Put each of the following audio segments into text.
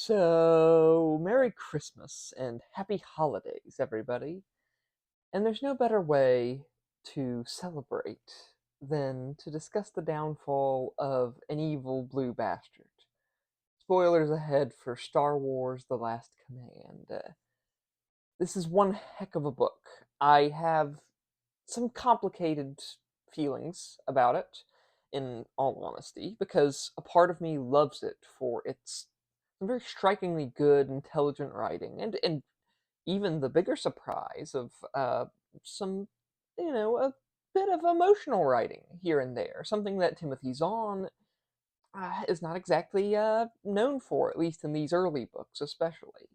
So, Merry Christmas and Happy Holidays, everybody. And there's no better way to celebrate than to discuss the downfall of an evil blue bastard. Spoilers ahead for Star Wars The Last Command. This is one heck of a book. I have some complicated feelings about it, in all honesty, because a part of me loves it for its very strikingly good, intelligent writing, and even the bigger surprise of some, a bit of emotional writing here and there, something that Timothy Zahn is not exactly known for, at least in these early books, especially.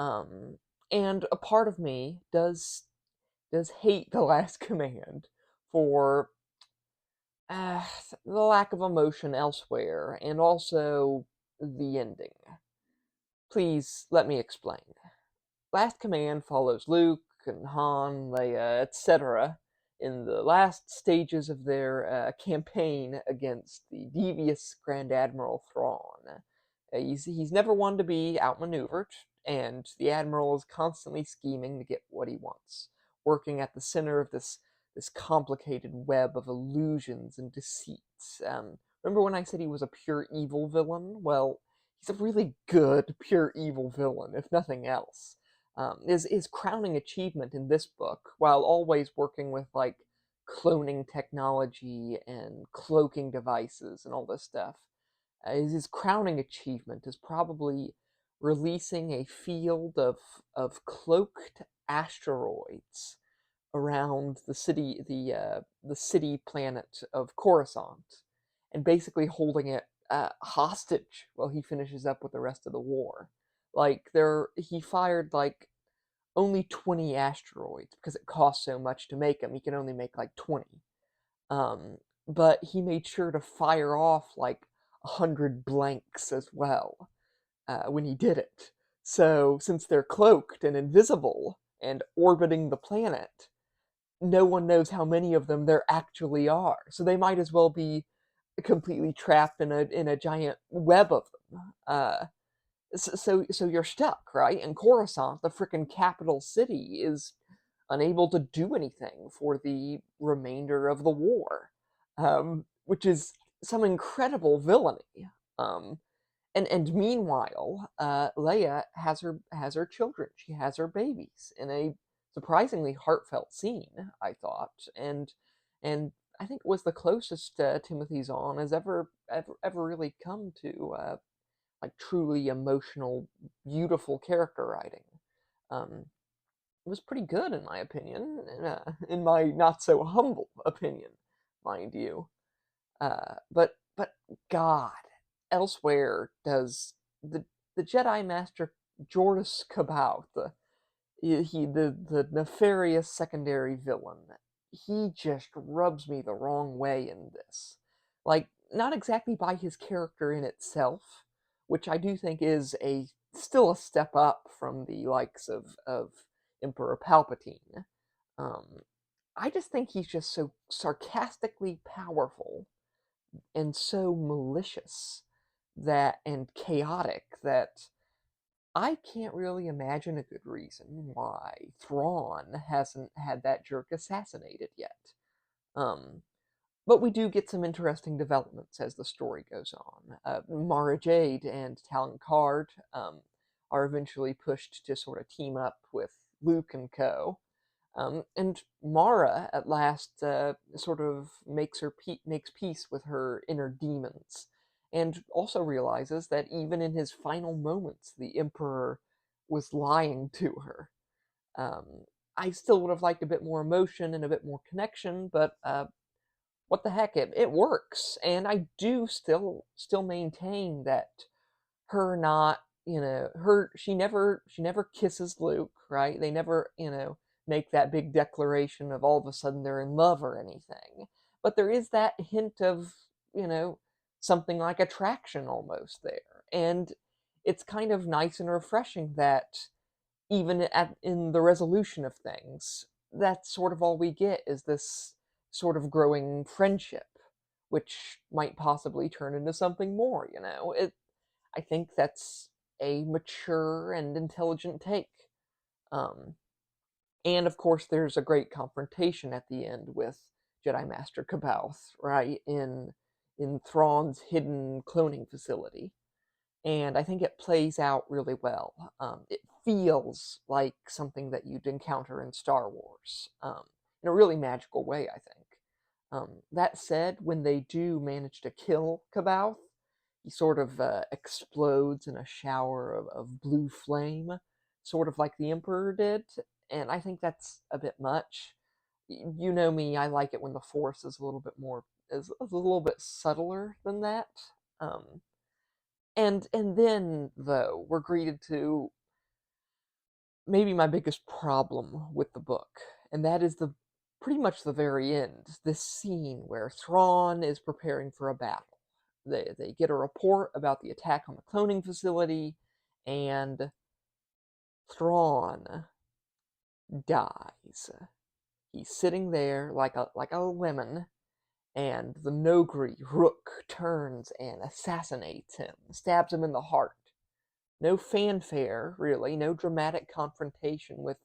Um, and a part of me does hate the Last Command for uh, the lack of emotion elsewhere, and also the ending. Please let me explain. Last Command follows Luke and Han, Leia, etc. in the last stages of their campaign against the devious Grand Admiral Thrawn. He's never one to be outmaneuvered, and the Admiral is constantly scheming to get what he wants, working at the center of this complicated web of illusions and deceits. Remember when I said he was a pure evil villain? Well, he's a really good pure evil villain, if nothing else. His crowning achievement in this book, while always working with like cloning technology and cloaking devices and all this stuff, his crowning achievement is probably releasing a field of cloaked asteroids around the city planet of Coruscant, and basically holding it hostage while he finishes up with the rest of the war. Like he fired like only 20 asteroids because it costs so much to make them. He can only make like 20. Um, but he made sure to fire off like 100 blanks as well when he did it. So since they're cloaked and invisible and orbiting the planet, no one knows how many of them there actually are. So they might as well be completely trapped in a giant web of them. So you're stuck, right? And Coruscant, the frickin' capital city, is unable to do anything for the remainder of the war, which is some incredible villainy. Um, and meanwhile, Leia has her children. She has her babies in a surprisingly heartfelt scene, I thought, and I think it was the closest Timothy Zahn has ever really come to like truly emotional, beautiful character writing. Um, it was pretty good in my opinion, in my not so humble opinion, mind you. But God, elsewhere does the Jedi Master Jordas Kabaut, the nefarious secondary villain, he just rubs me the wrong way in this. Like, not exactly by his character in itself, which I do think is a still a step up from the likes of Emperor Palpatine. Um, I just think he's just so sarcastically powerful and so malicious that and chaotic that I can't really imagine a good reason why Thrawn hasn't had that jerk assassinated yet. Um, but we do get some interesting developments as the story goes on. Mara Jade and Talon Card are eventually pushed to sort of team up with Luke and co. And Mara at last sort of makes peace with her inner demons, and also realizes that even in his final moments, the Emperor was lying to her. Um, I still would have liked a bit more emotion and a bit more connection, but what the heck, it works, and I do still maintain that her not her she never kisses Luke, right? They never make that big declaration of all of a sudden they're in love or anything, but there is that hint of you know something like attraction almost there, and it's kind of nice and refreshing that even in the resolution of things, that's sort of all we get is this sort of growing friendship, which might possibly turn into something more. I think a mature and intelligent take. Um, and of course, there's a great confrontation at the end with Jedi Master Caboth, right, in Thrawn's hidden cloning facility, and I think it plays out really well. It feels like something that you'd encounter in Star Wars, in a really magical way, I think. That said, when they do manage to kill Caboth, he sort of explodes in a shower of blue flame, sort of like the Emperor did, and I think that's a bit much. You know me, I like it when the Force is a little bit more, is a little bit subtler than that. Um, and then though we're greeted to maybe my biggest problem with the book, and that is the pretty much the very end. This scene where Thrawn is preparing for a battle. They get a report about the attack on the cloning facility, and Thrawn dies. He's sitting there like a lemon, and the Nogri Rook turns and assassinates him, stabs him in the heart. No fanfare, really, no dramatic confrontation with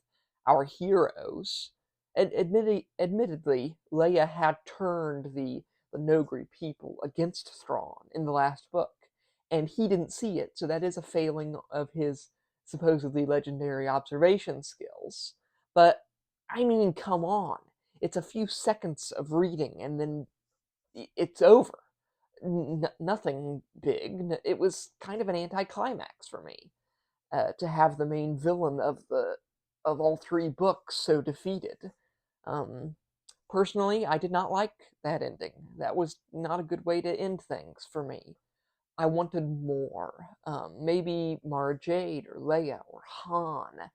our heroes. Admittedly, Leia had turned the Nogri people against Thrawn in the last book, and he didn't see it, so that is a failing of his supposedly legendary observation skills. But, I mean, come on. It's a few seconds of reading, and then it's over. Nothing big. It was kind of an anticlimax for me to have the main villain of all three books so defeated. Um, Personally, I did not like that ending. That was not a good way to end things for me. I wanted more. Maybe Mara Jade or Leia or Han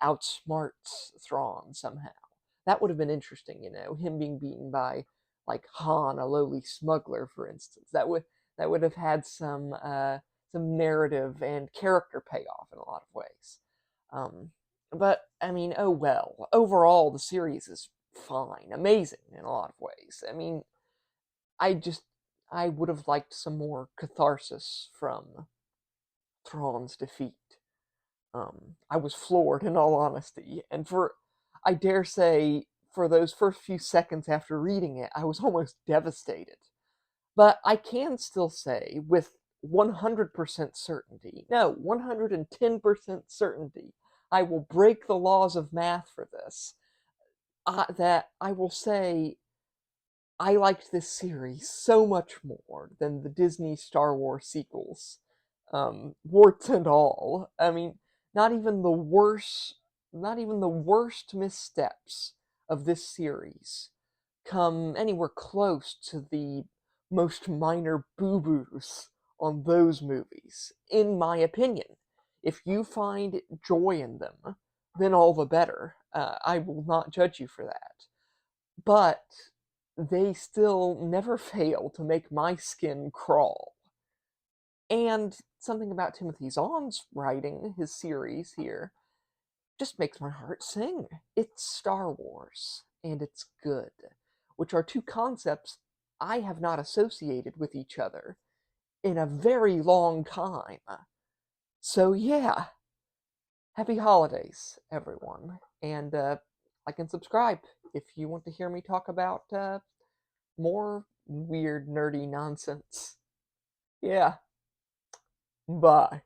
outsmarts Thrawn somehow. That would have been interesting, him being beaten by like Han, a lowly smuggler, for instance. That would have had some narrative and character payoff in a lot of ways. But I mean, oh well. Overall, the series is fine, amazing in a lot of ways. I mean, I just I would have liked some more catharsis from Thrawn's defeat. I was floored in all honesty, and I dare say, for those first few seconds after reading it, I was almost devastated. But I can still say with 100% certainty, no, 110% certainty, I will break the laws of math for this, that I will say I liked this series so much more than the Disney Star Wars sequels, warts and all. I mean, not even the worst, not even the worst missteps of this series come anywhere close to the most minor boo-boos on those movies, in my opinion. If you find joy in them, then all the better. I will not judge you for that. But they still never fail to make my skin crawl. And something about Timothy Zahn's writing, his series here, just makes my heart sing. It's Star Wars, and it's good, which are two concepts I have not associated with each other in a very long time. So, yeah, happy holidays, everyone. And like and subscribe if you want to hear me talk about more weird, nerdy nonsense. Yeah, bye.